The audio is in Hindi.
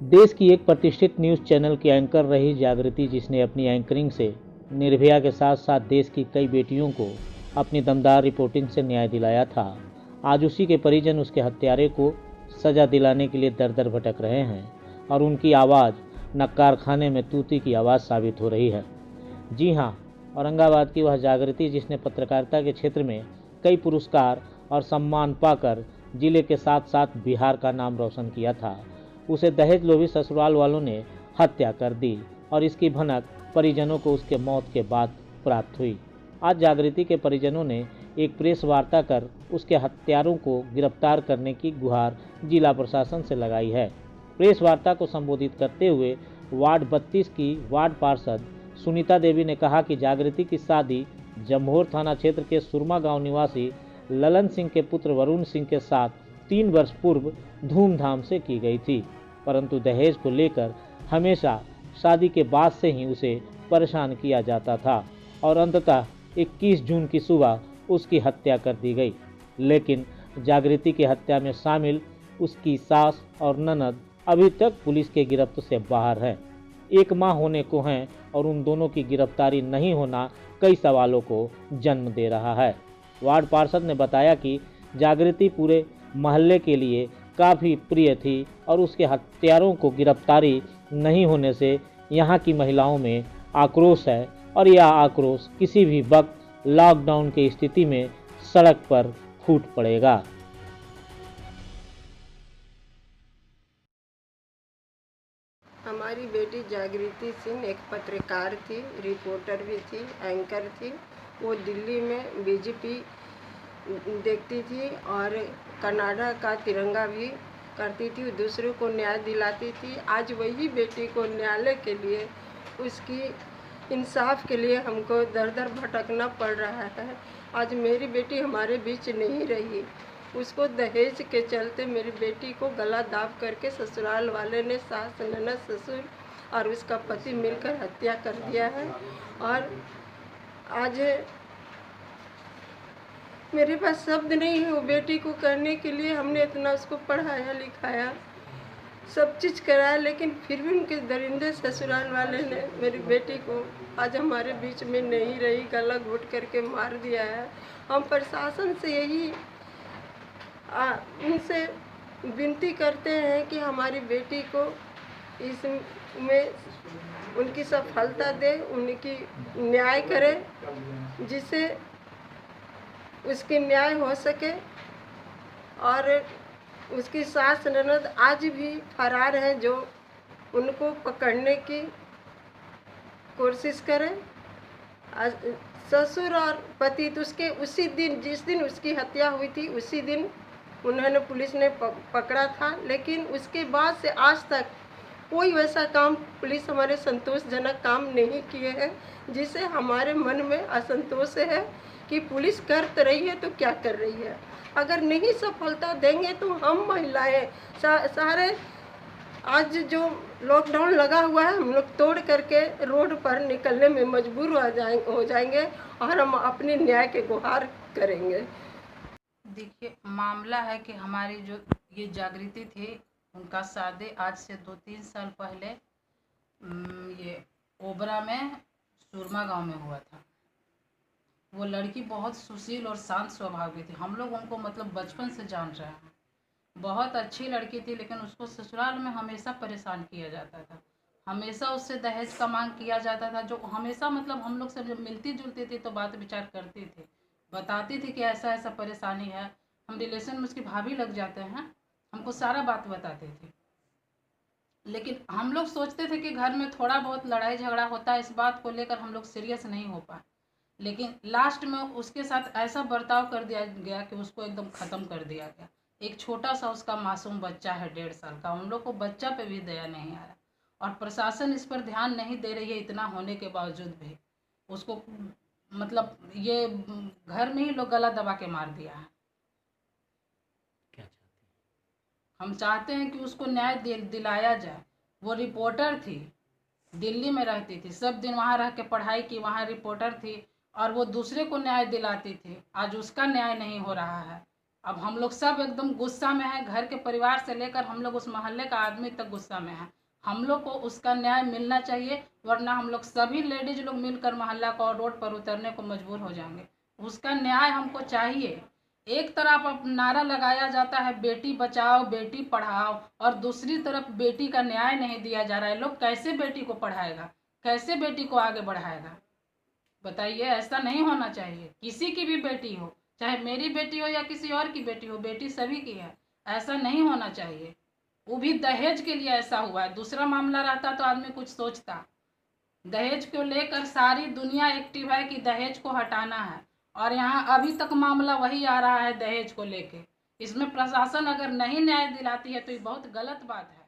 देश की एक प्रतिष्ठित न्यूज़ चैनल की एंकर रही जागृति, जिसने अपनी एंकरिंग से निर्भया के साथ साथ देश की कई बेटियों को अपनी दमदार रिपोर्टिंग से न्याय दिलाया था। आज उसी के परिजन उसके हत्यारे को सजा दिलाने के लिए दर दर भटक रहे हैं और उनकी आवाज़ नक्कार खाने में तूती की आवाज़ साबित हो रही है। जी हाँ, औरंगाबाद की वह जागृति, जिसने पत्रकारिता के क्षेत्र में कई पुरस्कार और सम्मान पाकर जिले के साथ साथ बिहार का नाम रोशन किया था, उसे दहेज लोभी ससुराल वालों ने हत्या कर दी और इसकी भनक परिजनों को उसके मौत के बाद प्राप्त हुई। आज जागृति के परिजनों ने एक प्रेस वार्ता कर उसके हत्यारों को गिरफ्तार करने की गुहार जिला प्रशासन से लगाई है। प्रेस वार्ता को संबोधित करते हुए वार्ड 32 की वार्ड पार्षद सुनीता देवी ने कहा कि जागृति की शादी जम्भोर थाना क्षेत्र के सुरमा गांव निवासी ललन सिंह के पुत्र वरुण सिंह के साथ 3 वर्ष पूर्व धूमधाम से की गई थी, परंतु दहेज को लेकर हमेशा शादी के बाद से ही उसे परेशान किया जाता था और अंततः 21 जून की सुबह उसकी हत्या कर दी गई। लेकिन जागृति की हत्या में शामिल उसकी सास और ननद अभी तक पुलिस के गिरफ्त से बाहर है। 1 माह होने को हैं और उन दोनों की गिरफ्तारी नहीं होना कई सवालों को जन्म दे रहा है। वार्ड पार्षद ने बताया कि जागृति पूरे मोहल्ले के लिए काफ़ी प्रिय थी और उसके हत्यारों को गिरफ्तारी नहीं होने से यहाँ की महिलाओं में आक्रोश है और यह आक्रोश किसी भी वक्त लॉकडाउन की स्थिति में सड़क पर फूट पड़ेगा। हमारी बेटी जागृति सिंह एक पत्रकार थी, रिपोर्टर भी थी, एंकर थी। वो दिल्ली में बीजेपी देखती थी और कनाडा का तिरंगा भी करती थी, दूसरों को न्याय दिलाती थी। आज वही बेटी को न्यायालय के लिए, उसकी इंसाफ के लिए हमको दर दर भटकना पड़ रहा है। आज मेरी बेटी हमारे बीच नहीं रही। उसको दहेज के चलते मेरी बेटी को गला दाब करके ससुराल वाले ने, सास ननद ससुर और उसका पति मिलकर हत्या कर दिया है। और आज मेरे पास शब्द नहीं है वो बेटी को करने के लिए। हमने इतना उसको पढ़ाया लिखाया, सब चीज़ कराया, लेकिन फिर भी उनके दरिंदे ससुराल वाले ने मेरी बेटी को आज हमारे बीच में नहीं रही, गला घोट करके मार दिया है। हम प्रशासन से यही उनसे विनती करते हैं कि हमारी बेटी को इसमें उनकी सफलता दे, उनकी न्याय करे, जिससे उसकी न्याय हो सके। और उसकी सास ननद आज भी फरार हैं, जो उनको पकड़ने की कोशिश करें। ससुर और पति तो उसके उसी दिन, जिस दिन उसकी हत्या हुई थी, उसी दिन उन्होंने, पुलिस ने पकड़ा था, लेकिन उसके बाद से आज तक कोई वैसा काम पुलिस हमारे संतोषजनक काम नहीं किए हैं, जिससे हमारे मन में असंतोष है कि पुलिस कर तो रही है तो क्या कर रही है। अगर नहीं सफलता देंगे तो हम महिलाएं सारे आज जो लॉकडाउन लगा हुआ है, हम लोग तोड़ करके रोड पर निकलने में मजबूर हो जाएंगे और हम अपने न्याय के गुहार करेंगे। देखिए, मामला है कि हमारी जो ये जागृति थी, उनका शादी आज से 2-3 साल पहले ये ओबरा में सुरमा गांव में हुआ था। वो लड़की बहुत सुशील और शांत स्वभाव की थी। हम लोग उनको मतलब बचपन से जान रहे हैं। बहुत अच्छी लड़की थी, लेकिन उसको ससुराल में हमेशा परेशान किया जाता था। हमेशा उससे दहेज का मांग किया जाता था, जो हमेशा मतलब हम लोग से जब मिलती जुलती थी तो बात विचार करती थी, बताती थी कि ऐसा ऐसा परेशानी है। हम रिलेशन में उसकी भाभी लग जाते हैं, हमको सारा बात बताती थी। लेकिन हम लोग सोचते थे कि घर में थोड़ा बहुत लड़ाई झगड़ा होता है, इस बात को लेकर हम लोग सीरियस नहीं हो पाए। लेकिन लास्ट में उसके साथ ऐसा बर्ताव कर दिया गया कि उसको एकदम ख़त्म कर दिया गया। एक छोटा सा उसका मासूम बच्चा है 1.5 साल का, हम लोग को बच्चा पे भी दया नहीं आया और प्रशासन इस पर ध्यान नहीं दे रही है। इतना होने के बावजूद भी उसको मतलब ये घर में ही लोग गला दबा के मार दिया है। क्या चाहते हैं? हम चाहते हैं कि उसको न्याय दिलाया जाए। वो रिपोर्टर थी, दिल्ली में रहती थी, सब दिन वहाँ रह के पढ़ाई की, वहाँ रिपोर्टर थी और वो दूसरे को न्याय दिलाती थी। आज उसका न्याय नहीं हो रहा है अब हम लोग सब एकदम गुस्सा में हैं, घर के परिवार से लेकर हम लोग उस मोहल्ले का आदमी तक गुस्सा में है। हम लोग को उसका न्याय मिलना चाहिए, वरना हम लोग सभी लेडीज लोग मिलकर मोहल्ला को और रोड पर उतरने को मजबूर हो जाएंगे। उसका न्याय हमको चाहिए। एक तरफ अब नारा लगाया जाता है बेटी बचाओ बेटी पढ़ाओ, और दूसरी तरफ बेटी का न्याय नहीं दिया जा रहा है। लोग कैसे बेटी को पढ़ाएगा, कैसे बेटी को आगे बढ़ाएगा? बताइए, ऐसा नहीं होना चाहिए। किसी की भी बेटी हो, चाहे मेरी बेटी हो या किसी और की बेटी हो, बेटी सभी की है, ऐसा नहीं होना चाहिए। वो भी दहेज के लिए ऐसा हुआ है। दूसरा मामला रहता तो आदमी कुछ सोचता। दहेज को लेकर सारी दुनिया एक्टिव है कि दहेज को हटाना है, और यहाँ अभी तक मामला वही आ रहा है दहेज को लेके। इसमें प्रशासन अगर नहीं न्याय दिलाती है तो ये बहुत गलत बात है।